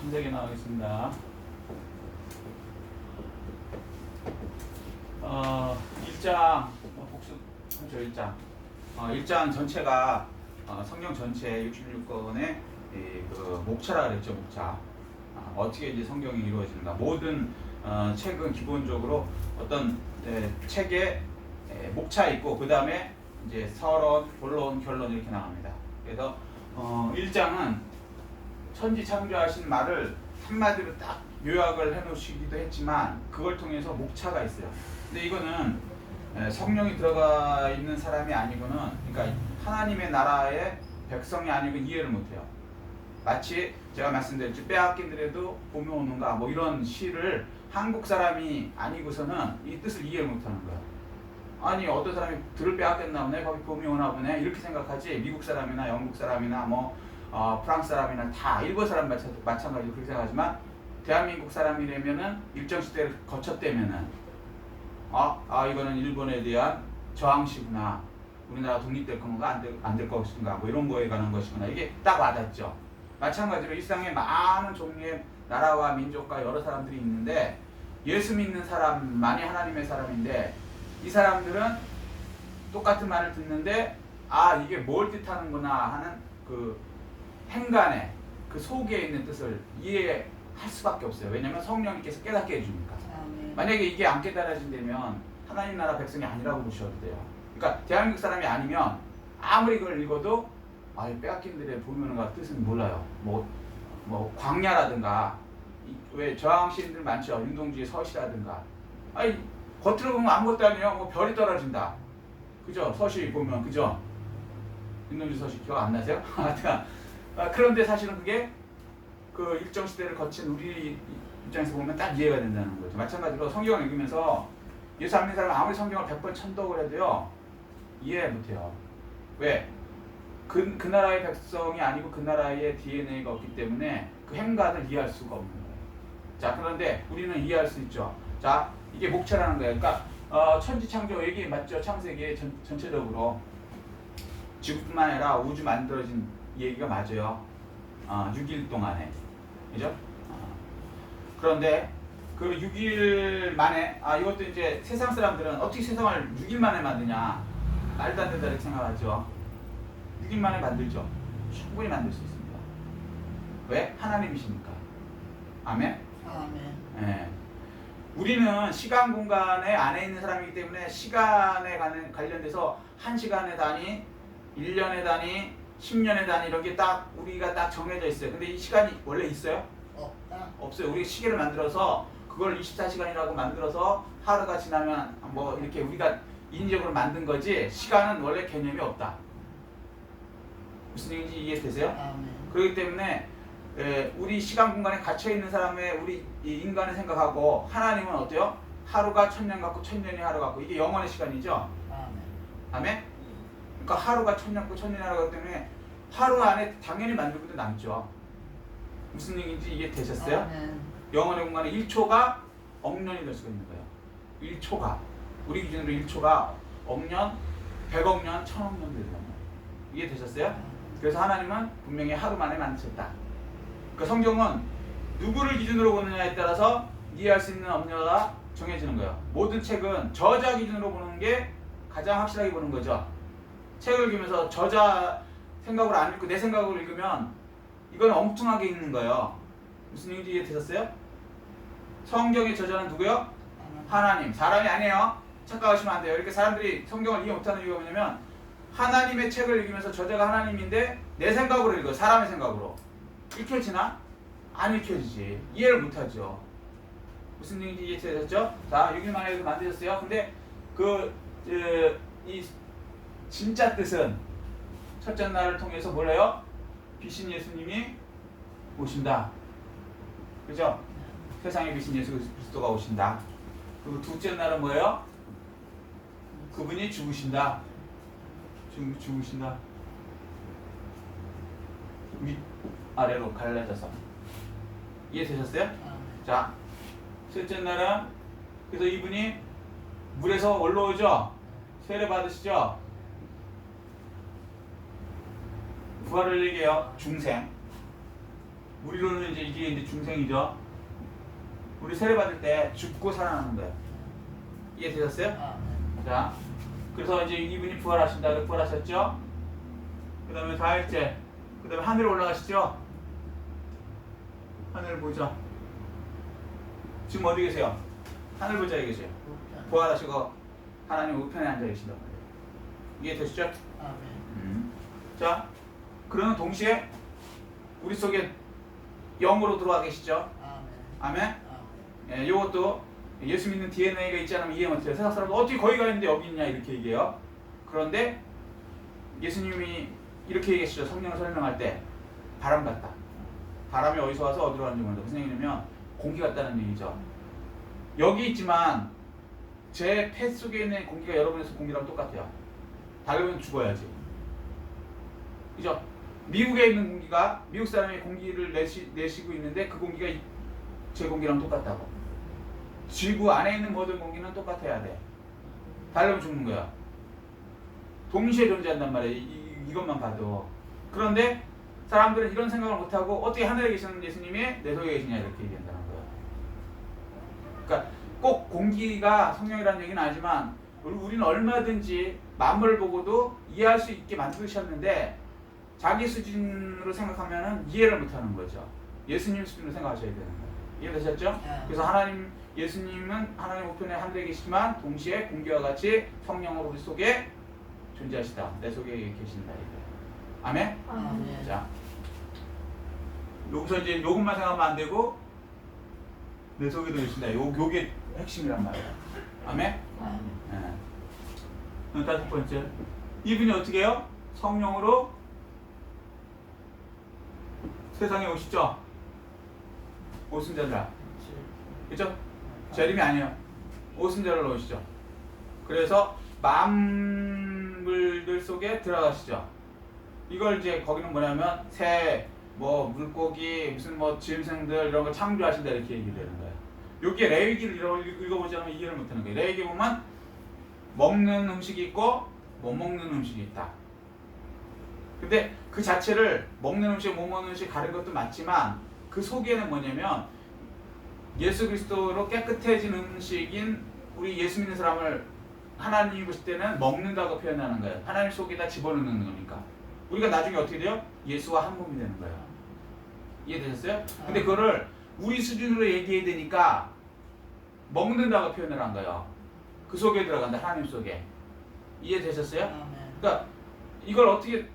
창세기 나가겠습니다. 1장 복습하죠. 1장 전체가 성경 전체 66권의 그 목차라 그랬죠. 목차. 어떻게 이제 성경이 이루어지는가. 모든 책은 기본적으로 어떤 책에 목차 있고 그 다음에 이제 서론, 본론, 결론 이렇게 나갑니다. 그래서 1장은 천지 창조하신 말을 한마디로 딱 요약을 해놓으시기도 했지만 그걸 통해서 목차가 있어요. 근데 이거는 성령이 들어가 있는 사람이 아니고는, 그러니까 하나님의 나라의 백성이 아니고 이해를 못해요. 마치 제가 말씀드렸죠. 빼앗긴들에도 봄이 오는가 뭐 이런 시를 한국 사람이 아니고서는 이 뜻을 이해를 못하는 거예요. 아니 어떤 사람이 들을 빼앗겼나 보네, 거기 봄이 오나 보네 이렇게 생각하지, 미국 사람이나 영국 사람이나 뭐 프랑스 사람이나 다 일본 사람 마찬가지로 그렇게 생각하지만 대한민국 사람이라면은 일정 시대를 거쳤다면은 이거는 일본에 대한 저항시구나, 우리나라 독립될 건가 안 될 것인가 뭐 이런 거에 관한 것이구나, 이게 딱 와닿죠. 마찬가지로 이 세상에 많은 종류의 나라와 민족과 여러 사람들이 있는데 예수 믿는 사람만이 하나님의 사람인데 이 사람들은 똑같은 말을 듣는데 이게 뭘 뜻하는구나 하는 그 행간에 그 속에 있는 뜻을 이해할 수밖에 없어요. 왜냐하면 성령님께서 깨닫게 해주니까. 만약에 이게 안 깨달아진다면 하나님 나라 백성이 아니라고 보셔도 돼요. 그러니까 대한민국 사람이 아니면 아무리 그걸 읽어도 빼앗긴들의 보면은가 뜻은 몰라요. 뭐 광야라든가 왜 저항시인들 많죠. 윤동주의 서시라든가. 겉으로 보면 아무것도 아니에요. 뭐 별이 떨어진다. 그죠? 서시 보면 그죠? 윤동주 서시 기억 안 나세요? 그런데 사실은 그게 그 일정 시대를 거친 우리 입장에서 보면 딱 이해가 된다는 거죠. 마찬가지로 성경을 읽으면서 예수 안 믿는 사람은 아무리 성경을 100번 천독을 해도요 이해 못해요. 왜? 그 나라의 백성이 아니고 그 나라의 DNA가 없기 때문에 그 행간을 이해할 수가 없는 거예요. 자, 그런데 우리는 이해할 수 있죠. 자, 이게 목차라는 거예요. 그러니까 천지 창조 얘기 맞죠? 창세기 전체적으로 지구뿐만 아니라 우주 만들어진 얘기가 맞아요. 6일 동안에. 그죠? 그런데 그 6일 만에 이것도 이제 세상 사람들은 어떻게 세상을 6일 만에 만드냐, 말도 안 된다 이렇게 생각하죠. 6일 만에 만들죠. 충분히 만들 수 있습니다. 왜? 하나님이시니까. 아멘? 아멘. 네. 우리는 시간 공간의 안에 있는 사람이기 때문에 시간에 관련돼서 1시간의 단위, 1년의 단위, 10년의 단위 이런 게 딱 우리가 딱 정해져 있어요. 근데 이 시간이 원래 있어요? 없어요. 우리가 시계를 만들어서 그걸 24시간이라고 만들어서 하루가 지나면 뭐 이렇게 우리가 인위적으로 만든 거지, 시간은 원래 개념이 없다. 무슨 얘기인지 이해되세요? 아멘. 그렇기 때문에 우리 시간 공간에 갇혀 있는 사람의 우리 인간을 생각하고 하나님은 어때요? 하루가 1000년 같고 1000년이 하루 같고, 이게 영원의 시간이죠. 아멘. 아멘? 그러니까 하루가 1000년 같고 1000년이 하루 같기 때문에 하루 안에 당연히 만들고 남죠. 무슨 얘기인지 이해되셨어요? 아멘. 영원의 공간에 1초가 억년이 될 수가 있는 거예요. 1초가. 우리 기준으로 1초가 억년, 100억 년, 1000억 년 되는 거예요. 이해되셨어요? 그래서 하나님은 분명히 하루 만에 만드셨다. 그 성경은 누구를 기준으로 보느냐에 따라서 이해할 수 있는 업무가 정해지는 거예요. 모든 책은 저자 기준으로 보는 게 가장 확실하게 보는 거죠. 책을 읽으면서 저자 생각으로 안 읽고 내 생각으로 읽으면 이건 엉뚱하게 읽는 거예요. 무슨 얘기인지 이해되셨어요? 성경의 저자는 누구요? 하나님. 사람이 아니에요. 착각하시면 안 돼요. 이렇게 사람들이 성경을 이해 못하는 이유가 뭐냐면 하나님의 책을 읽으면서 저자가 하나님인데 내 생각으로 읽어요. 사람의 생각으로. 읽혀지나? 안 읽혀지지. 이해를 못하죠. 무슨 얘기인지 이해되셨죠? 자, 6일 만에 이렇게 만드셨어요. 근데 이 진짜 뜻은 첫째 날을 통해서 뭐래요? 비신 예수님이 오신다. 그죠? 세상에 비신 예수 그리스도가 오신다. 그리고 둘째 날은 뭐예요? 그분이 죽으신다. 죽으신다. 윗 아래로 갈라져서. 이해되셨어요? 자, 셋째 날은 그래서 이분이 물에서 올라오죠? 세례 받으시죠? 부활을 얘기해요. 중생. 우리로는 이제 이게 이제 중생이죠. 우리 세례 받을 때 죽고 살아나는 거예요. 이해되셨어요? 자, 그래서 이제 이분이 부활하신다. 부활하셨죠? 그 다음에 4일째. 그 다음에 하늘 올라가시죠? 하늘 보자. 지금 어디 계세요? 하늘 보자에 계세요. 부활하시고 하나님 우편에 앉아 계신단 말이에요. 이해되시죠? 자, 그러는 동시에 우리 속에 영으로 들어와 계시죠? 아멘? 예, 요것도 예수 믿는 DNA가 있지 않으면 이해 못해요. 세상 사람들 어떻게 거기 가 있는데 여기 있냐 이렇게 얘기해요. 그런데 예수님이 이렇게 얘기하시죠. 성령을 설명할 때 바람 같다. 바람이 어디서 와서 어디로 가는지 모른다. 무슨 얘기냐면 공기 같다는 얘기죠. 여기 있지만 제 폐 속에 있는 공기가 여러분의 공기랑 똑같아요. 다르면 죽어야지. 그죠? 미국에 있는 공기가 미국 사람이 공기를 내쉬고 있는데 그 공기가 제 공기랑 똑같다고. 지구 안에 있는 모든 공기는 똑같아야 돼. 다르면 죽는 거야. 동시에 존재한단 말이야. 이것만 봐도. 그런데 사람들은 이런 생각을 못하고 어떻게 하늘에 계시는 예수님이 내 속에 계시냐 이렇게 얘기한다는 거야. 그러니까 꼭 공기가 성령이라는 얘기는 아니지만 우리는 얼마든지 만물을 보고도 이해할 수 있게 만드셨는데 자기 수준으로 생각하면 이해를 못하는 거죠. 예수님 수준으로 생각하셔야 되는 거예요. 이해되셨죠? 그래서 예수님은 하나님 우편에 하늘에 계시지만 동시에 공기와 같이 성령으로 우리 속에 존재하시다. 내 속에 계신다. 이거예요. 아멘? 아멘. 자, 여기서 이제 요것만 생각하면 안 되고 내 속에도 계신다. 요게 핵심이란 말이에요. 아멘? 네. 다섯 번째, 이분이 어떻게 해요? 성령으로 세상에 오시죠. 오순절날, 그죠? 재림이 아니에요. 오순절날 오시죠. 그래서 만물들 속에 들어가시죠. 이걸 이제 거기는 뭐냐면 새, 뭐 물고기, 무슨 뭐 짐승들 이런 거 창조하신다 이렇게 얘기를 하는 거예요. 여기에 레위기를 읽어보지 않으면 이해를 못하는 거예요. 레위기 보면 먹는 음식이 있고 못 먹는 음식이 있다. 근데 그 자체를 먹는 음식, 못 먹는 음식 가린 것도 맞지만 그 속에는 뭐냐면 예수 그리스도로 깨끗해진 음식인 우리 예수 믿는 사람을 하나님이 보실 때는 먹는다고 표현하는 거예요. 하나님 속에다 집어넣는 거니까. 우리가 나중에 어떻게 돼요? 예수와 한 몸이 되는 거예요. 이해되셨어요? 근데 그거를 우리 수준으로 얘기해야 되니까 먹는다고 표현을 한 거예요. 그 속에 들어간다. 하나님 속에. 이해되셨어요? 그러니까 이걸 어떻게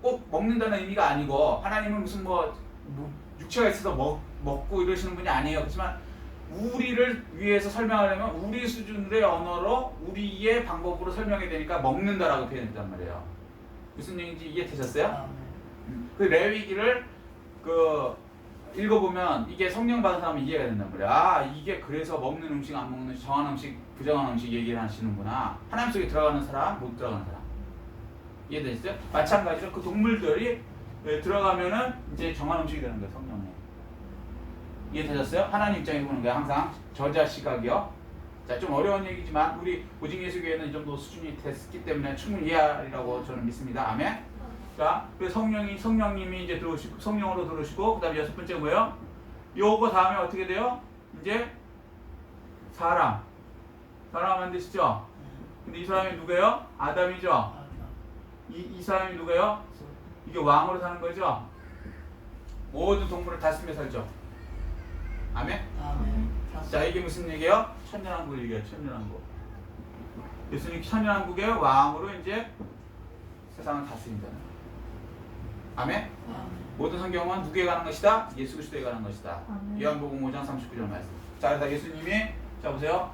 꼭 먹는다는 의미가 아니고 하나님은 무슨 뭐 육체가 있어서 먹고 이러시는 분이 아니에요. 그렇지만 우리를 위해서 설명하려면 우리 수준의 언어로 우리의 방법으로 설명해야 되니까 먹는다라고 표현했단 말이에요. 무슨 얘기인지 이해되셨어요? 그 레위기를 읽어보면 이게 성령 받은 사람은 이해가 된단 말이에요. 아, 이게 그래서 먹는 음식, 안 먹는 음식, 정한 음식, 부정한 음식 얘기를 하시는구나. 하나님 속에 들어가는 사람, 못 들어가는 사람. 이해되셨어요? 마찬가지로 그 동물들이 들어가면은 이제 정한 음식이 되는 거예요, 성령에. 이해되셨어요? 하나님 입장에서 보는 거예요, 항상. 저자 시각이요. 자, 좀 어려운 얘기지만 우리 오직 예수 교회는 이 정도 수준이 됐기 때문에 충분히 이해하리라고 저는 믿습니다. 아멘. 자, 그 성령님이 이제 들어오시고 성령으로 들어오시고 그다음에 여섯 번째 뭐예요? 요거 다음에 어떻게 돼요? 이제 사람 만드시죠. 근데 이 사람이 누구예요? 아담이죠. 이 사람이 누구예요? 이게 왕으로 사는 거죠. 모든 동물을 다스리며 살죠. 아멘. 자, 이게 무슨 얘기예요? 천년왕국 얘기예요. 천년왕국. 예수님 천년왕국의 왕으로 이제 세상을 다스린다는 거예요. 아멘. 모든 성경은 누구에 관한 것이다? 예수 그리스도에 관한 것이다. 요한복음 5장 39절 말씀. 자, 그래서 예수님이 자 보세요.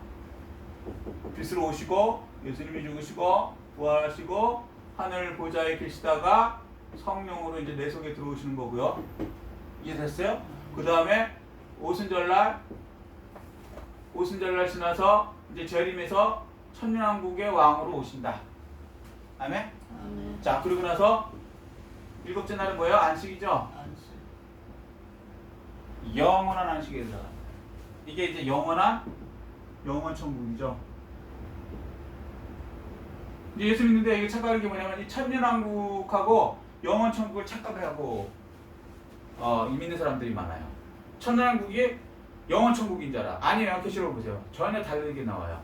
빛으로 오시고 예수님이 죽으시고 부활하시고 하늘 보좌에 계시다가 성령으로 이제 내 속에 들어오시는 거고요. 이해됐어요? 그 다음에 오순절날 지나서 이제 재림에서 천년왕국의 왕으로 오신다. 아멘? 자, 그리고 나서 일곱째 날은 뭐예요? 안식이죠? 영원한 안식에 들어가. 이게 이제 영원 천국이죠. 이제 예수 믿는데 이게 착각하는 게 뭐냐면 이 천년왕국하고 영원 천국을 착각하고 믿는 사람들이 많아요. 천년왕국이 영원천국인 줄 알아. 아니에요. 계시록 보세요. 전혀 다르게 나와요.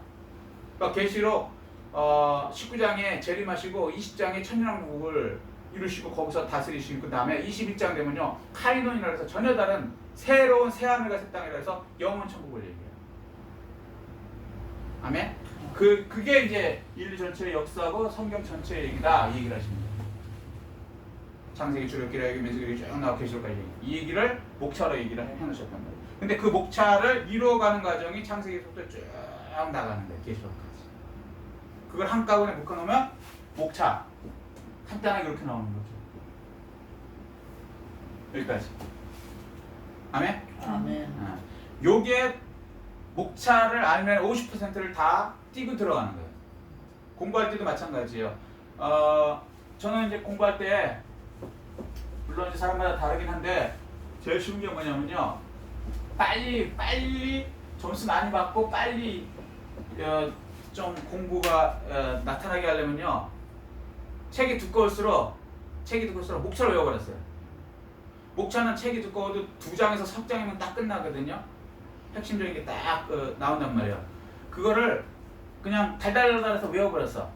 그러니까 계시록 19장에 재림하시고 20장에 천년왕국을 이루시고 거기서 다스리시고 그 다음에 21장 되면요 카이논이라 해서 전혀 다른 새로운 새하늘과 새 땅이라 해서 영원천국을 얘기해요. 아멘? 그게 이제 인류 전체의 역사고 성경 전체의 얘기다 이 얘기를 하십니다. 창세기, 출애굽기, 레위기, 쭉 나와 계시록까지 이 얘기를 목차로 얘기를 해놓으셨단 말이에요. 근데 그 목차를 이루어가는 과정이 창세기부터 쭉 나가는 거예요. 계시록까지. 그걸 한꺼번에 묶어놓으면 목차 간단하게 그렇게 나오는 거죠. 여기까지. 아멘? 아멘. 요게 목차를 알면 50%를 다 띄고 들어가는 거예요. 공부할 때도 마찬가지예요. 저는 이제 공부할 때 물론 이제 사람마다 다르긴 한데 제일 쉬운 게 뭐냐면요. 빨리 점수 많이 받고 빨리 좀 공부가 나타나게 하려면요. 책이 두꺼울수록 목차를 외워버렸어요. 목차는 책이 두꺼워도 2장에서 3장이면 딱 끝나거든요. 핵심적인 게 딱 나온단 말이에요. 그거를 그냥 달달달달해서 외워버렸어.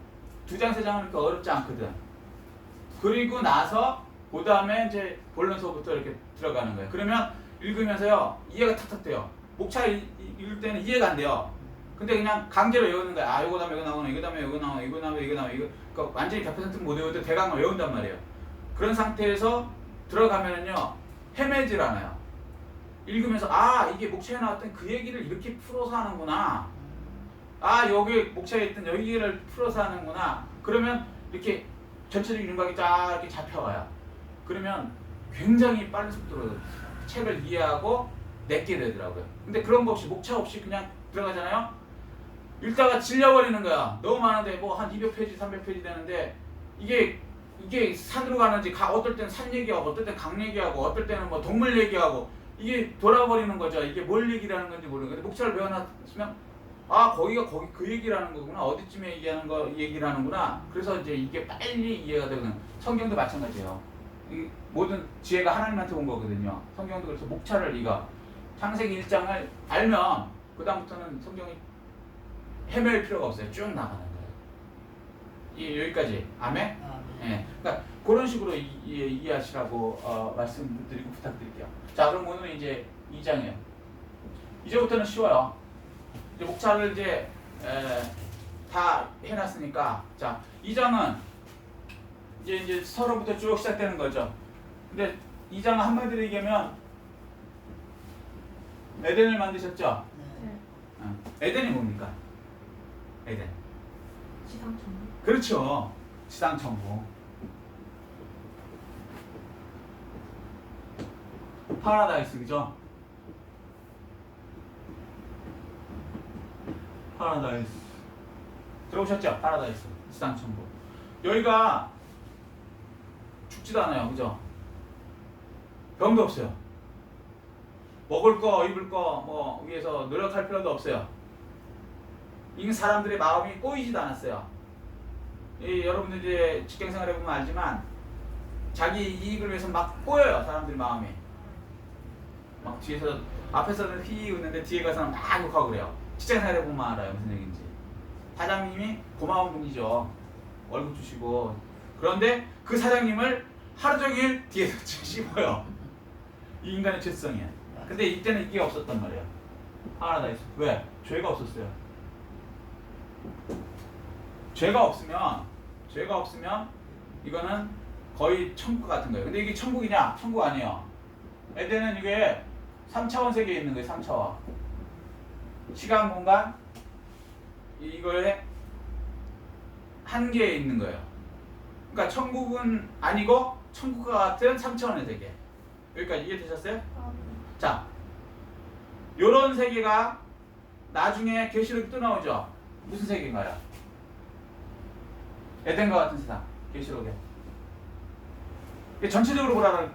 2장, 3장은 그렇게 어렵지 않거든. 그리고 나서 그 다음에 이제 본론서부터 이렇게 들어가는 거예요. 그러면 읽으면서요 이해가 탁탁 돼요. 목차 읽을 때는 이해가 안 돼요. 근데 그냥 강제로 외우는 거야. 아 이거 다음에 이거 나오나, 이거 다음에 이거 나오나, 이거 다음에 이거 나오나, 이거 그러니까 완전히 100% 못 외워도 대강을 외운단 말이에요. 그런 상태에서 들어가면은요 헤매질 않아요. 읽으면서 아 이게 목차에 나왔던 그 얘기를 이렇게 풀어서 하는구나. 아 여기 목차에 있던 여기 얘기를 풀어서 하는구나. 그러면 이렇게 전체적인 윤곽이 쫙 이렇게 잡혀와요. 그러면 굉장히 빠른 속도로 책을 이해하고 내게 되더라고요. 근데 그런 거 없이 목차 없이 그냥 들어가잖아요. 읽다가 질려버리는 거야. 너무 많은데 뭐 한 200페이지, 300페이지 되는데 이게 산으로 가는지 어떨 때는 산 얘기하고 어떨 때는 강 얘기하고 어떨 때는 뭐 동물 얘기하고 이게 돌아버리는 거죠. 이게 뭘 얘기라는 건지 모르는 건데 목차를 배워놨으면 아 거기가 거기 그 얘기라는 거구나. 어디쯤에 얘기하는 거 얘기를 하는구나. 그래서 이제 이게 빨리 이해가 되거든. 성경도 마찬가지예요. 이 모든 지혜가 하나님한테 온 거거든요. 성경도 그래서 목차를 창세기 1장을 알면 그 다음부터는 성경이 헤맬 필요가 없어요. 쭉 나가는 거예요. 여기까지. 아멘? 예. 그러니까 그런 식으로 이해하시라고 말씀드리고 부탁드릴게요. 자, 그럼 오늘은 이제 2장이에요. 이제부터는 쉬워요. 이제 목차를 이제 다 해놨으니까 자 2장은 이제 서로부터 쭉 시작되는 거죠. 근데 2장은 한마디로 얘기하면 에덴을 만드셨죠? 네. 에덴이 뭡니까? 에덴. 지상천국. 그렇죠. 지상천국. 파라다이스 그죠? 파라다이스 들어보셨죠? 파라다이스 지상천국. 여기가 죽지도 않아요. 그죠? 병도 없어요. 먹을 거 입을 거 뭐 위해서 노력할 필요도 없어요. 이 사람들의 마음이 꼬이지도 않았어요. 여러분들 이제 직장생활 해보면 알지만 자기 이익을 위해서 막 꼬여요. 사람들 마음이 막 뒤에서 앞에서는 휘 웃는데 뒤에 가서는 막 욕하고 그래요. 직장생활 해보면 알아요. 무슨 얘기인지. 사장님이 고마운 분이죠. 월급 주시고. 그런데 그 사장님을 하루 종일 뒤에서 씹어요. 이 인간의 죄성이야. 근데 이때는 이게 없었단 말이야. 파라다이스. 왜? 죄가 없었어요. 죄가 없으면 이거는 거의 천국 같은 거예요. 근데 이게 천국이냐? 천국 아니에요. 에덴은 이게 3차원 세계에 있는 거예요. 3차원. 시간, 공간 이거에 한계에 있는 거예요. 그러니까 천국은 아니고 천국과 같은 3차원의 세계. 여기까지 이해되셨어요? 자, 요런 세계가 나중에 계시록이 또 나오죠. 무슨 세계인가요? 에덴과 같은 세상. 계시록에. 전체적으로 보라는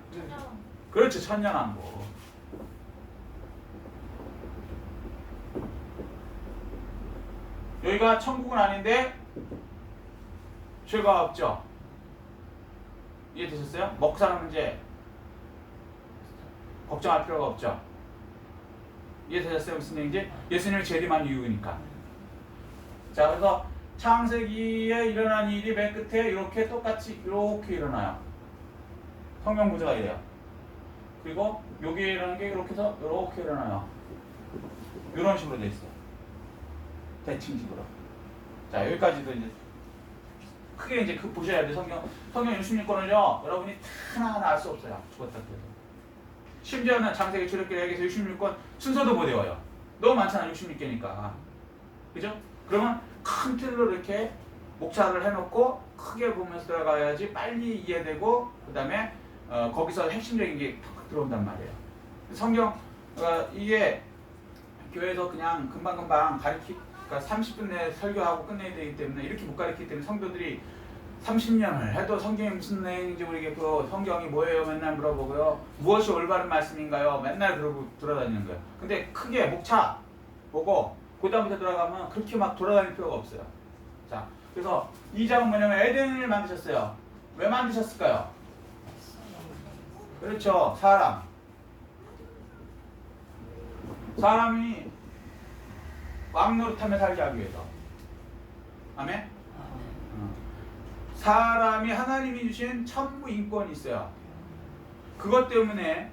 그렇죠. 천년왕국. 여기가 천국은 아닌데 죄가 없죠. 이해되셨어요? 먹고 사는 문제 걱정할 필요가 없죠. 이해되셨어요? 무슨 얘기인지? 예수님을 재림한 이유니까. 자, 그래서 창세기에 일어난 일이 맨 끝에 이렇게 똑같이 이렇게 일어나요. 성경 구조가 이래요. 그리고 여기에 일어나는 게 이렇게 해서 이렇게 일어나요. 이런 식으로 돼 있어요. 대칭식으로. 자, 여기까지도 이제 크게 이제 그 보셔야 돼요. 성경 66권을요, 여러분이 하나하나 알 수 없어요. 죽었다 그래서. 심지어는 창세기, 출애굽기, 레위기, 66권 순서도 못 외워요. 너무 많잖아, 66개니까. 그죠? 그러면 큰 틀로 이렇게 목차를 해놓고 크게 보면서 들어가야지 빨리 이해되고, 그 다음에 거기서 핵심적인 게 탁 들어온단 말이에요. 성경, 이게 교회에서 그냥 금방금방 그러니까 30분 내에 설교하고 끝내야 되기 때문에 이렇게 못 가르치기 때문에 성도들이 30년을 해도 성경이 무슨 내용인지 모르겠고, 성경이 뭐예요? 맨날 물어보고요. 무엇이 올바른 말씀인가요? 맨날 돌아다니는 거예요. 근데 크게 목차 보고 그 다음부터 들어가면 그렇게 막 돌아다닐 필요가 없어요. 자, 그래서 이 장은 뭐냐면 에덴을 만드셨어요. 왜 만드셨을까요? 그렇죠. 사람이 왕노릇하며 살게 하기 위해서. 아멘? 사람이 하나님이 주신 천부 인권이 있어요. 그것 때문에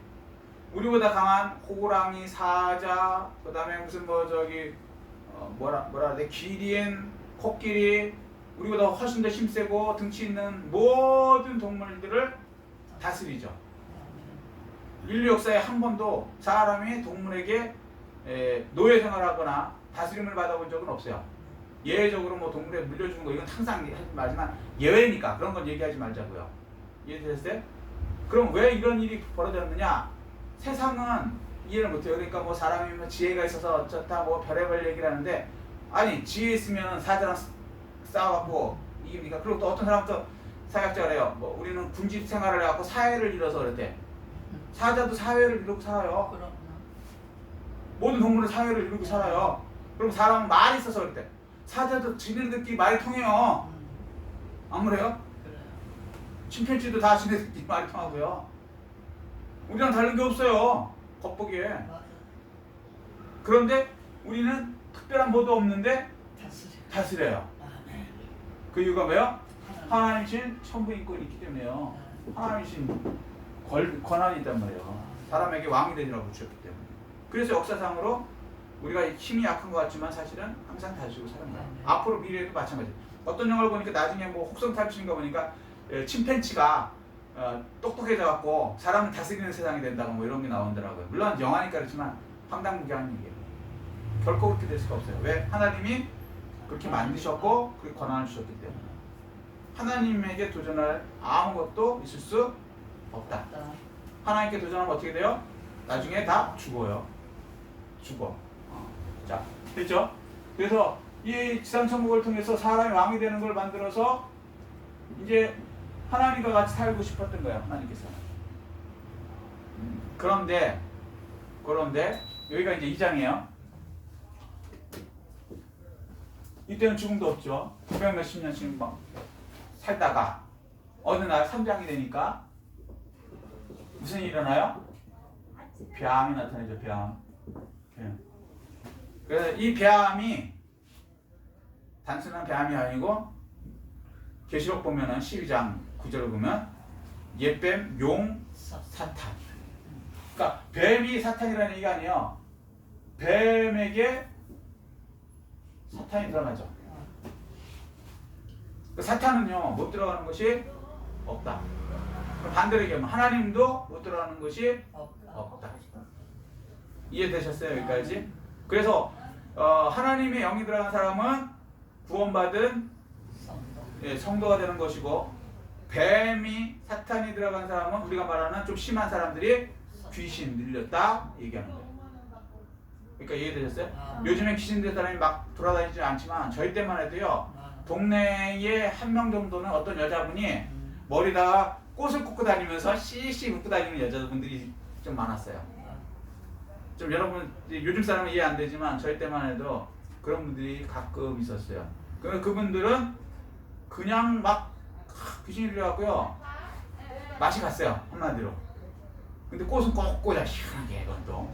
우리보다 강한 호랑이, 사자, 그 다음에 무슨 뭐라 그래, 기린, 코끼리, 우리보다 훨씬 더 힘세고 등치 있는 모든 동물들을 다스리죠. 인류 역사에 한 번도 사람이 동물에게 노예 생활하거나 다스림을 받아본 적은 없어요. 예외적으로 뭐 동물에 물려주는 거 이건 항상 하지 말지만 예외니까 그런 건 얘기하지 말자고요. 이해되셨어요? 그럼 왜 이런 일이 벌어졌느냐? 세상은 이해를 못해요. 그러니까 뭐 사람이 뭐 지혜가 있어서 어쩌다 뭐 별의별 얘기를 하는데, 아니 지혜 있으면 사자랑 싸워갖고 이깁니까? 그리고 또 어떤 사람은 사회학자가 그래요. 뭐 우리는 군집 생활을 해갖고 사회를 이뤄서 그랬대. 사자도 사회를 이루고 살아요. 그렇구나. 모든 동물은 사회를 이루고 살아요. 그럼 사람은 말이 있어서 그랬대. 사자도 지네들끼리 말이 통해요. 안 그래요? 그래요. 침팬지도 다 지네들끼리 말이 통하고요. 우리랑 다른 게 없어요. 겉보기에. 맞아. 그런데 우리는 특별한 뭐도 없는데 다스려. 다스려요. 아, 네. 그 이유가 뭐예요? 하나님 신 천부인권이 있기 때문에요. 하나님 신 권한이 있단 말이에요. 사람에게 왕이 되리라고 주셨기 때문에. 그래서 역사상으로 우리가 힘이 약한 것 같지만 사실은 항상 다스리고 사는 거예요. 앞으로 미래에도 마찬가지. 어떤 영화를 보니까 나중에 뭐 혹성 탈출인가 보니까 침팬치가 똑똑해져갖고 사람을 다스리는 세상이 된다고 뭐 이런 게 나오더라고요. 물론 영화니까 그렇지만 황당무계한 얘기예요. 결코 그렇게 될 수가 없어요. 왜? 하나님이 그렇게 만드셨고 그 권한을 주셨기 때문에. 하나님에게 도전할 아무것도 있을 수 없다. 하나님께 도전하면 어떻게 돼요? 나중에 다 죽어요. 죽어. 자, 됐죠? 그래서 이 지상천국을 통해서 사람이 왕이 되는 걸 만들어서 이제 하나님과 같이 살고 싶었던 거예요. 하나님께서. 그런데 여기가 이제 2장이에요. 이때는 죽음도 없죠. 900 몇십 년씩 막 살다가 어느 날 3장이 되니까 무슨 일이 일어나요? 뱀이 나타나죠. 뱀. 그래서 이 뱀이 단순한 뱀이 아니고 계시록 보면은 12장 9절을 보면 옛뱀, 용, 사탄. 그러니까 뱀이 사탄이라는 얘기가 아니에요. 뱀에게 사탄이 들어가죠. 사탄은요 못 들어가는 것이 없다. 반대로 얘기하면 하나님도 못 들어가는 것이 없다. 이해되셨어요? 여기까지? 그래서 하나님의 영이 들어간 사람은 구원받은 성도가 되는 것이고, 뱀이 사탄이 들어간 사람은 우리가 말하는 좀 심한 사람들이 귀신 들렸다 얘기하는 거예요. 그러니까 이해되셨어요? 요즘에 귀신 들린 사람이 막 돌아다니지 않지만 저희 때만 해도요 동네에 한 명 정도는 어떤 여자분이 머리다가 꽃을 꽂고 다니면서 씨씨 웃고 다니는 여자분들이 좀 많았어요. 좀 여러분 요즘 사람은 이해 안 되지만 저희 때만 해도 그런 분들이 가끔 있었어요. 그분들은 그냥 막 귀신이 들려갖고요 맛이 갔어요. 한마디로. 근데 꽃은 꼭 꽂아 시원하게 이건 또.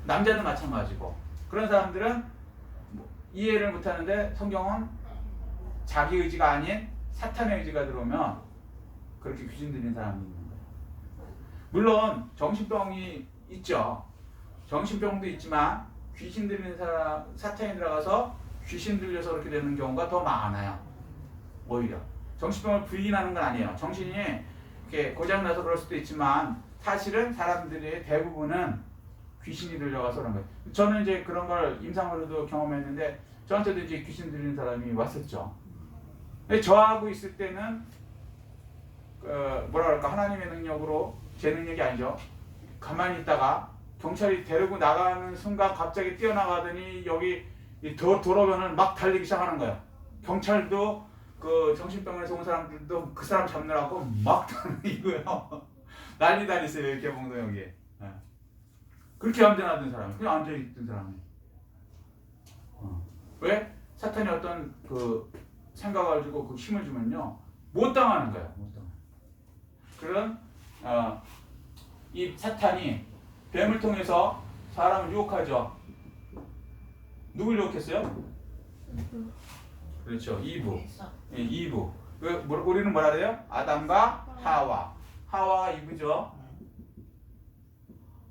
남자도 마찬가지고. 그런 사람들은 뭐 이해를 못하는데 성경은 자기 의지가 아닌 사탄의 의지가 들어오면 그렇게 귀신 들린 사람이 있는 거예요. 물론 정신병이 있죠. 정신병도 있지만 귀신 들리는 사람, 사탄이 들어가서 귀신 들려서 그렇게 되는 경우가 더 많아요. 오히려 정신병을 부인하는 건 아니에요. 정신이 이렇게 고장나서 그럴 수도 있지만 사실은 사람들의 대부분은 귀신이 들려가서 그런 거예요. 저는 이제 그런 걸 임상으로도 경험했는데 저한테도 이제 귀신 들리는 사람이 왔었죠. 근데 저하고 있을 때는 뭐라 그럴까, 하나님의 능력으로, 제 능력이 아니죠. 가만히 있다가 경찰이 데리고 나가는 순간 갑자기 뛰어나가더니 여기 도로변을 막 달리기 시작하는 거예요. 경찰도 그 정신병원에서 온 사람들도 그 사람 잡느라고 막 달리고요. 난리 다녔어요. 개봉도 여기에. 그렇게 얌전하던 사람이, 그냥 앉아있던 사람이. 왜? 사탄이 어떤 그 생각을 주고 그 힘을 주면요, 못 당하는 거예요. 못 당하는. 그런 이 사탄이 뱀을 통해서 사람을 유혹하죠. 누굴 유혹했어요? 그렇죠. 이브. 예, 이브. 우리는 뭐라 그래요? 아담과 하와. 하와가 이브죠.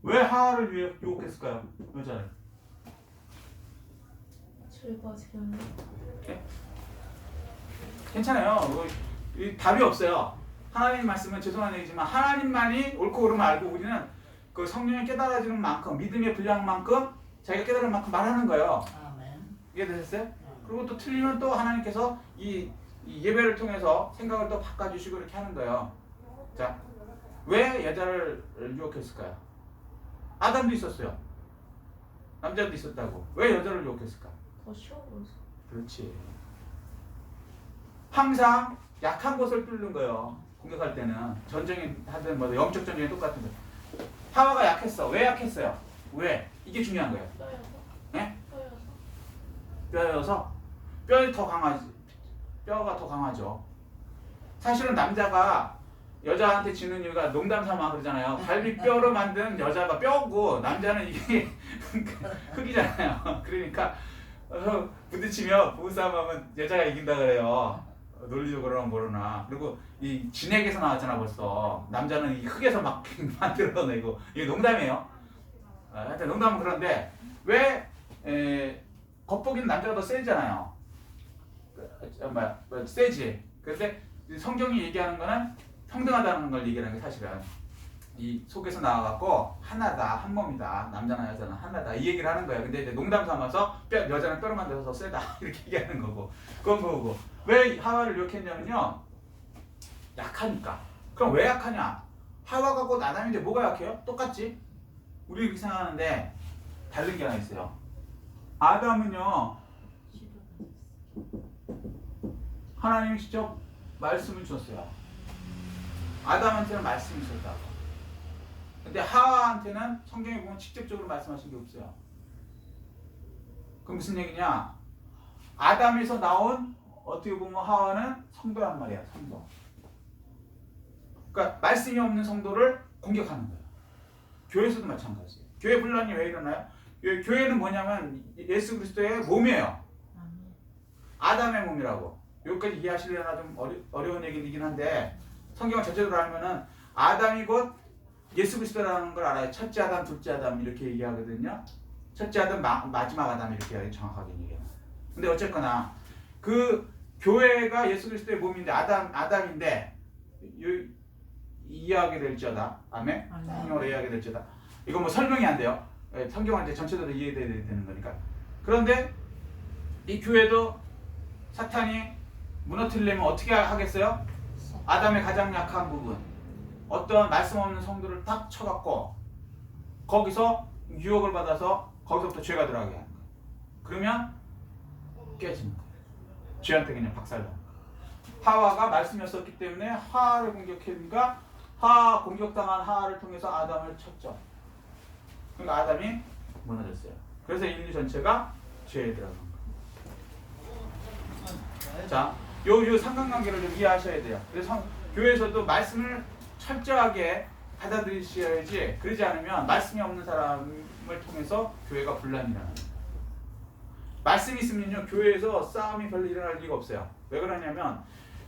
왜 하와를 유혹했을까요? 여자를. 즐거워지려는. 괜찮아요. 답이 없어요. 하나님 말씀은 죄송한 얘기지만 하나님만이 옳고 그름을 알고 우리는 그 성령이 깨달아지는 만큼, 믿음의 분량만큼 자기가 깨달은 만큼 말하는 거예요. 이해되셨어요? 그리고 또 틀리면 또 하나님께서 이 예배를 통해서 생각을 또 바꿔주시고 이렇게 하는 거예요. 자, 왜 여자를 유혹했을까요? 아담도 있었어요. 남자도 있었다고. 왜 여자를 유혹했을까? 더 쉬워 보여서. 그렇지. 항상 약한 것을 뚫는 거예요. 공격할 때는 전쟁이 하든 뭐 영적 전쟁이 똑같은 거예요. 하와가 약했어. 왜 약했어요? 왜? 이게 중요한 거예요. 뼈여서. 네? 뼈여서. 뼈여서 뼈가 더 강하죠. 사실은 남자가 여자한테 지는 이유가 농담 삼아 그러잖아요. 갈비뼈로 만든 여자가 뼈고 남자는 이게 흙이잖아요. 그러니까 부딪히면 부부싸움하면 여자가 이긴다 그래요. 논리적으로는 모르나. 그리고 이 진액에서 나왔잖아 벌써. 남자는 이 흙에서 막 만들어내고. 이게 농담이에요. 하여튼 농담은 그런데 왜 겉보기는 남자가 더 세잖아요. 세지. 그런데 성경이 얘기하는 거는 평등하다는 걸 얘기하는 게 사실은 이 속에서 나와갖고 하나다, 한 몸이다, 남자나 여자나 하나다 이 얘기를 하는 거예요. 근데 이제 농담 삼아서 여자는 뼈로 만들어서 더 세다 이렇게 얘기하는 거고. 그건 거고. 왜 하와를 유혹했냐면요, 약하니까. 그럼 왜 약하냐? 하와가 곧 아담인데 뭐가 약해요? 똑같지? 우리 이렇게 생각하는데 다른 게 하나 있어요. 아담은요, 하나님이 직접 말씀을 주셨어요. 아담한테는 말씀이 있었다고. 근데 하와한테는 성경에 보면 직접적으로 말씀하신 게 없어요. 그럼 무슨 얘기냐? 아담에서 나온 어떻게 보면 하와는 성도란 말이야. 성도. 그러니까 말씀이 없는 성도를 공격하는 거예요. 교회에서도 마찬가지예요. 교회 분란이 왜 일어나요? 교회는 뭐냐면 예수 그리스도의 몸이에요. 아담의 몸이라고. 여기까지 이해하시려나 좀 어려운 얘기이긴 한데 성경을 전체적으로 알면은 아담이 곧 예수 그리스도라는 걸 알아요. 첫째 아담, 둘째 아담 이렇게 얘기하거든요. 첫째 아담, 마지막 아담 이렇게 정확하게 얘기해요. 근데 어쨌거나 그 교회가 예수 그리스도의 몸인데 아담인데 이해하게 될지어다. 아멘? 성경으로 이해하게 될지어다. 이거 뭐 설명이 안 돼요. 성경은 이제 전체적으로 이해돼야 되는 거니까. 그런데 이 교회도 사탄이 무너뜨리려면 어떻게 하겠어요? 아담의 가장 약한 부분, 어떤 말씀 없는 성도를 딱 쳐갖고 거기서 유혹을 받아서 거기서부터 죄가 들어가게 하는 거예요. 그러면 깨지는 거예요. 죄한테 그냥 박살나는 거예요. 하와가 말씀이었었기 때문에 하와를 공격했으니까 하와 공격당한 하와를 통해서 아담을 쳤죠. 그러니까 아담이 무너졌어요. 그래서 인류 전체가 죄에 들어간 거예요. 자, 요 상관관계를 좀 이해하셔야 돼요. 그래서 교회에서도 말씀을 철저하게 받아들이셔야지. 그러지 않으면 말씀이 없는 사람을 통해서 교회가 분란이 일어나요. 말씀이 있으면요 교회에서 싸움이 별로 일어날 리가 없어요. 왜 그러냐면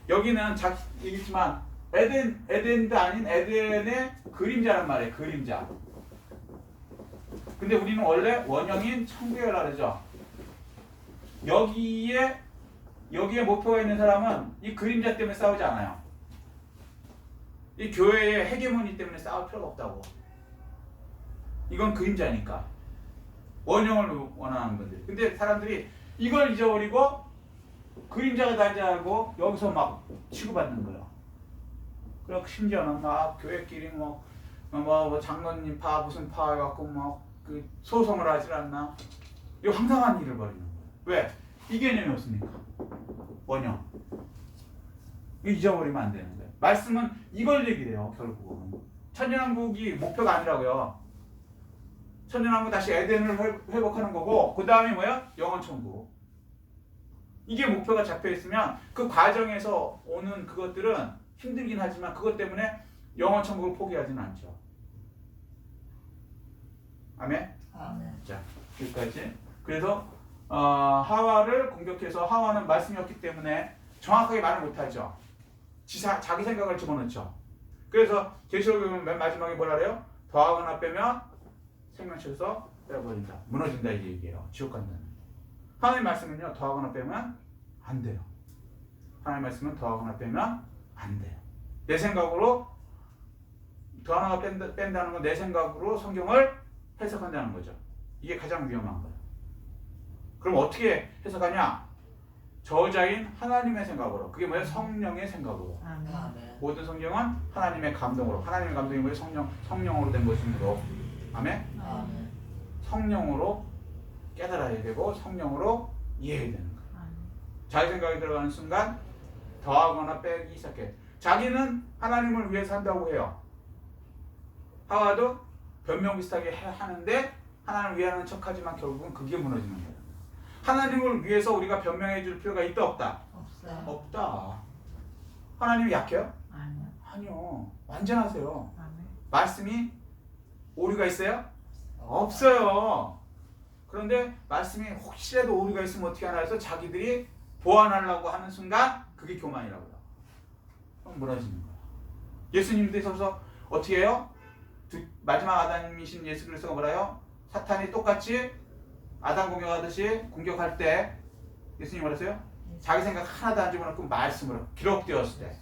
여기는 얘기했지만 에덴도 아닌 에덴의 그림자란 말이에요. 그림자. 근데 우리는 원래 원형인 천국이라 그러죠. 여기에 목표가 있는 사람은 이 그림자 때문에 싸우지 않아요. 이 교회의 헤게모니 때문에 싸울 필요가 없다고. 이건 그림자니까. 원형을 원하는 건데. 근데 사람들이 이걸 잊어버리고 그림자가 다지하고 여기서 막 치고받는 거예요. 그리고 심지어는 막 교회끼리 뭐 장로님 파 무슨 파 해갖고 막 그 소송을 하질 않나. 이거 황당한 일을 벌이는 거예요. 왜? 이 개념이 없으니까. 원형. 이거 잊어버리면 안 되는 거예요. 말씀은 이걸 얘기해요. 결국은. 천년왕국이 목표가 아니라고요. 천년왕국 다시 에덴을 회복하는 거고 그 다음에 뭐야? 영원천국. 이게 목표가 잡혀있으면 그 과정에서 오는 그것들은 힘들긴 하지만 그것 때문에 영원천국을 포기하지는 않죠. 아멘? 아멘. 자, 여기까지. 그래서 하와를 공격해서 하와는 말씀이 없기 때문에 정확하게 말을 못하죠. 자기 생각을 집어넣죠. 그래서 계시록에 보면 맨 마지막에 뭐라 그래요? 더하거나 빼면 생명체에서 빼버린다. 무너진다 이 얘기예요. 지옥 간다는. 하나님 말씀은요 더하거나 빼면 안 돼요. 하나님 말씀은 더하거나 빼면 안 돼요. 내 생각으로 더하거나 뺀다는 건 내 생각으로 성경을 해석한다는 거죠. 이게 가장 위험한 거예요. 그럼 어떻게 해석하냐? 저자인 하나님의 생각으로. 그게 뭐예요? 성령의 생각으로. 아멘. 모든 성경은 하나님의 감동으로. 하나님의 감동이 뭐예요? 성령으로 된 것이므로. 아멘? 아멘. 성령으로 깨달아야 되고 성령으로 이해해야 되는 거예요. 자기 생각이 들어가는 순간 더하거나 빼기 시작해. 자기는 하나님을 위해서 한다고 해요. 하와도 변명 비슷하게 하는데 하나님을 위하는 척하지만 결국은 그게 무너지는 거예요. 하나님을 위해서 우리가 변명해 줄 필요가 있다 없다? 없어요. 없다. 하나님이 약해요? 아니요. 아니요. 완전하세요. 아멘. 말씀이 오류가 있어요? 없어요. 그런데 말씀이 혹시라도 오류가 있으면 어떻게 하나 해서 자기들이 보완하려고 하는 순간 그게 교만이라고요. 그럼 무너지는 거야. 예수님도 있어서 어떻게 해요? 마지막 아담이신 예수 그리스도가 뭐라요? 사탄이 똑같이 아담 공격하듯이 공격할 때 예수님이 뭐랬어요? 자기 생각 하나도 안 집어넣고 말씀으로 기록되었을 때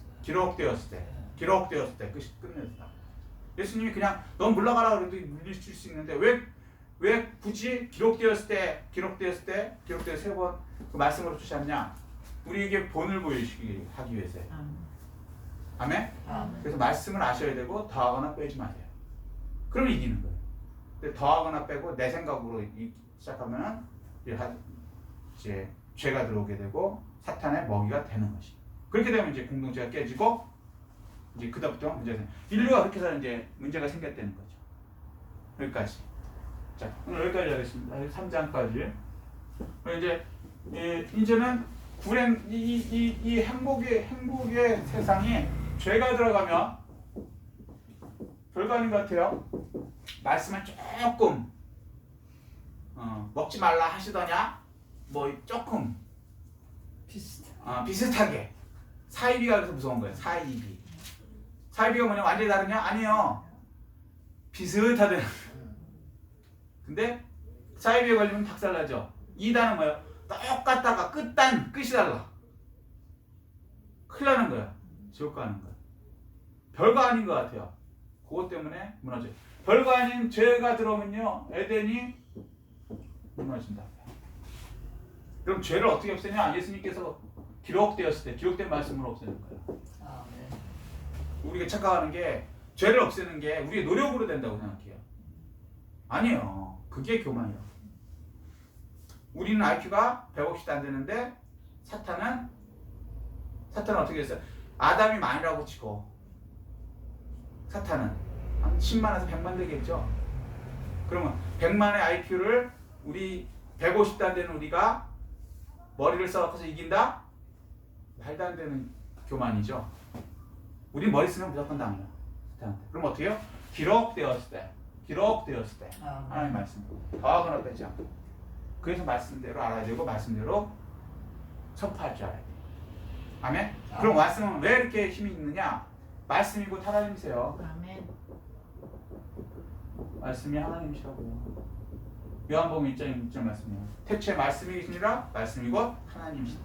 끝냈다. 예수님이 그냥 넌 물러가라 그래도 물리칠 수 있는데 왜 굳이 기록되었을 때 세 번 그 말씀으로 주셨냐? 우리에게 본을 보이시기 하기 위해서요. 아멘? 아멘. 그래서 말씀을 아셔야 되고 더하거나 빼지 마세요. 그러면 이기는 거예요. 근데 더하거나 빼고 내 생각으로 시작하면 이제 죄가 들어오게 되고 사탄의 먹이가 되는 것이. 그렇게 되면 이제 공동체가 깨지고 이제 그다음부터 문제가 생겨. 인류가 그렇게 해서 이제 문제가 생겼다는 거죠. 여기까지. 자, 오늘 여기까지 하겠습니다. 3장까지. 이제는 이 행복의 세상이 죄가 들어가면 별거 아닌 것 같아요. 말씀을 조금 먹지 말라 하시더냐? 뭐 조금 비슷하게 사이비가 그래서 무서운 거예요. 사이비가 뭐냐? 완전히 다르냐? 아니요. 비슷하대. 근데 사이비에 걸리면 박살나죠. 이단은 뭐예요? 똑같다가 끝이 달라. 큰일 나는 거야. 지옥 가는 거야. 별거 아닌 것 같아요. 그것 때문에 무너져요. 별거 아닌 죄가 들어오면요 에덴이 무너진다. 그럼 죄를 어떻게 없애냐? 예수님께서 기록된 말씀으로 없애는 거예요. 아멘. 우리가 착각하는 게 죄를 없애는 게 우리의 노력으로 된다고 생각해요. 아니에요. 그게 교만이에요. 우리는 IQ가 150도 안 되는데 사탄은 어떻게 했어요? 아담이 만이라고 치고 사탄은 한 10만에서 100만 되겠죠. 그러면 100만의 IQ를 우리 150도 안 되는 우리가 머리를 써서 이긴다? 말도 안 되는 교만이죠. 우리 머리 쓰면 무조건 당해요. 그럼 어떻게 해요? 기록되었을 때, 기록되었을 때 하나님 아멘. 말씀 더하거나 빼지 않고. 그래서 말씀대로 알아야 되고 말씀대로 선포할 줄 알아야 돼. 아멘. 그럼 말씀은 왜 이렇게 힘이 있느냐? 말씀이 곧 하나님이세요. 아멘. 말씀이 하나님이시라고. 요한복음 1장 6절 말씀이에요. 태초에 말씀이 계시니라 말씀이 곧 하나님이시다.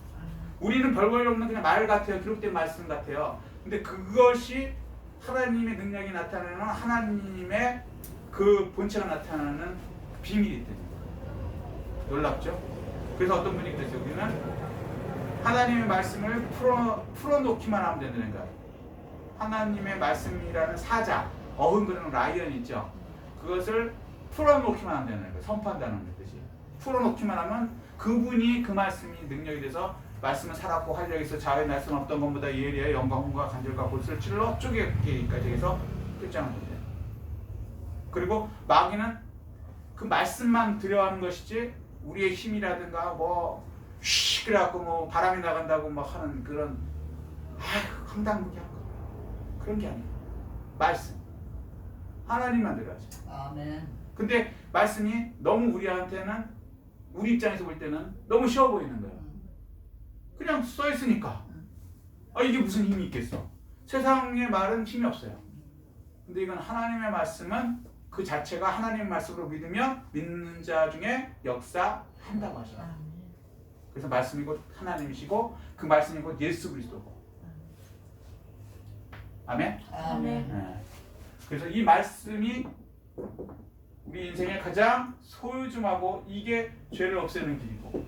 우리는 별볼일 없는 그냥 말 같아요. 기록된 말씀 같아요. 근데 그것이 하나님의 능력이 나타나는 하나님의 그 본체가 나타나는 비밀이 있다는 거예요. 놀랍죠? 그래서 어떤 분이 그랬어요. 우리는 하나님의 말씀을 풀어놓기만 하면 된다는 거예요. 하나님의 말씀이라는 사자, 어흥거리는 라이언 있죠? 그것을 풀어놓기만 하면 되는 거예요. 선포한다는 뜻이. 풀어놓기만 하면 그분이 그 말씀이 능력이 돼서 말씀은 살았고 활력에서 자의 날선 없던 것보다 예리해 영광과 간절과 볼을 찔러 쪼개기까지 해서 끝장을 본대요. 그리고 마귀는 그 말씀만 두려워하는 것이지 우리의 힘이라든가 쉬 그래갖고 바람이 나간다고 하는 그런 황당무계한 거 그런 게 아니에요. 말씀 하나님만 들어야죠. 아멘. 근데 말씀이 너무 우리한테는 우리 입장에서 볼 때는 너무 쉬워 보이는 거예요. 그냥 써 있으니까 이게 무슨 힘이 있겠어. 세상의 말은 힘이 없어요. 근데 이건 하나님의 말씀은 그 자체가 하나님의 말씀으로 믿으면 믿는 자 중에 역사한다고 하셔요. 그래서 말씀이 곧 하나님이시고 그 말씀이 곧 예수 그리스도고. 아멘? 아멘. 네. 그래서 이 말씀이 우리 인생의 가장 소유중하고 이게 죄를 없애는 길이고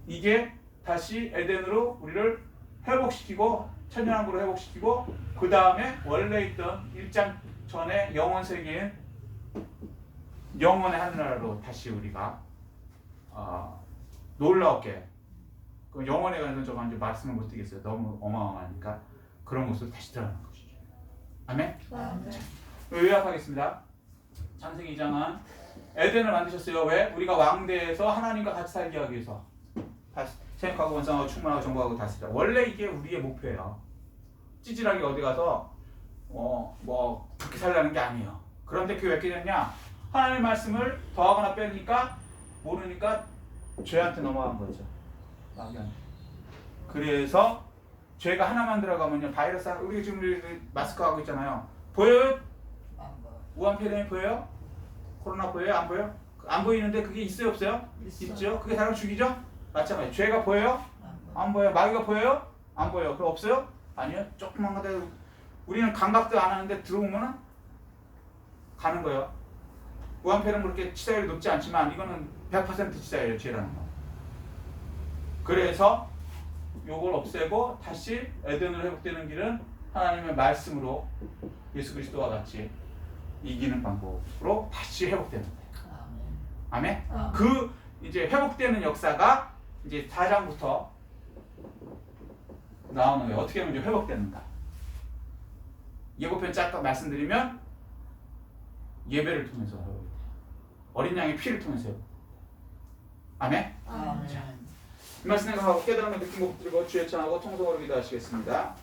이게 다시 에덴으로 우리를 회복시키고 천년왕국으로 회복시키고 그 다음에 원래 있던 일장 전에 영원 세계인 영원의 하늘나라로 다시 우리가 놀라웠게 그 영혼에 관해서 저가 이제 말씀을 못 드리겠어요. 너무 어마어마하니까 그런 모습을 다시 드러나는 것이죠. 아멘? 아멘. 요약하겠습니다. 창세기 2장은 에덴을 만드셨어요. 왜? 우리가 왕대에서 하나님과 같이 살기 하기 위해서. 다시 생각하고 번성하고 충만하고 정복하고 다스리자. 원래 이게 우리의 목표예요. 찌질하게 어디 가서 그렇게 살라는 게 아니에요. 그런데 그게 왜 깨졌냐? 하나님의 말씀을 더하거나 빼니까 모르니까 죄한테 넘어간 거죠. 마귀한테. 그래서 죄가 하나만 들어가면요 바이러스 우리 지금 마스크 하고 있잖아요. 보여요? 우한 폐렴이 보여요? 코로나 보여요? 안 보여요? 안 보이는데 그게 있어요? 없어요? 있죠. 그게 사람 죽이죠? 마찬가지. 죄가 보여요? 안 보여요. 마귀가 보여요? 안 보여요. 그럼 없어요? 아니요. 조금만 가다 우리는 감각도 안 하는데 들어오면은 가는 거예요. 우한 폐렴 그렇게 치사율이 높지 않지만 이거는 100% 치사율이에요. 죄라는 거. 그래서 요걸 없애고 다시 에덴으로 회복되는 길은 하나님의 말씀으로 예수 그리스도와 같이 이기는 방법으로 다시 회복되는 거예요. 아멘? 아멘. 그 이제 회복되는 역사가 이제 4장부터 나오는 거예요. 어떻게 하면 이제 회복되는가? 예고편 잠깐 말씀드리면 예배를 통해서 회복돼요. 어린 양의 피를 통해서 회복돼요. 아멘? 아멘. 이 말씀 생각하고 깨달음을 느끼고 드리고 주의 찬하고 통성으로 기도하시겠습니다.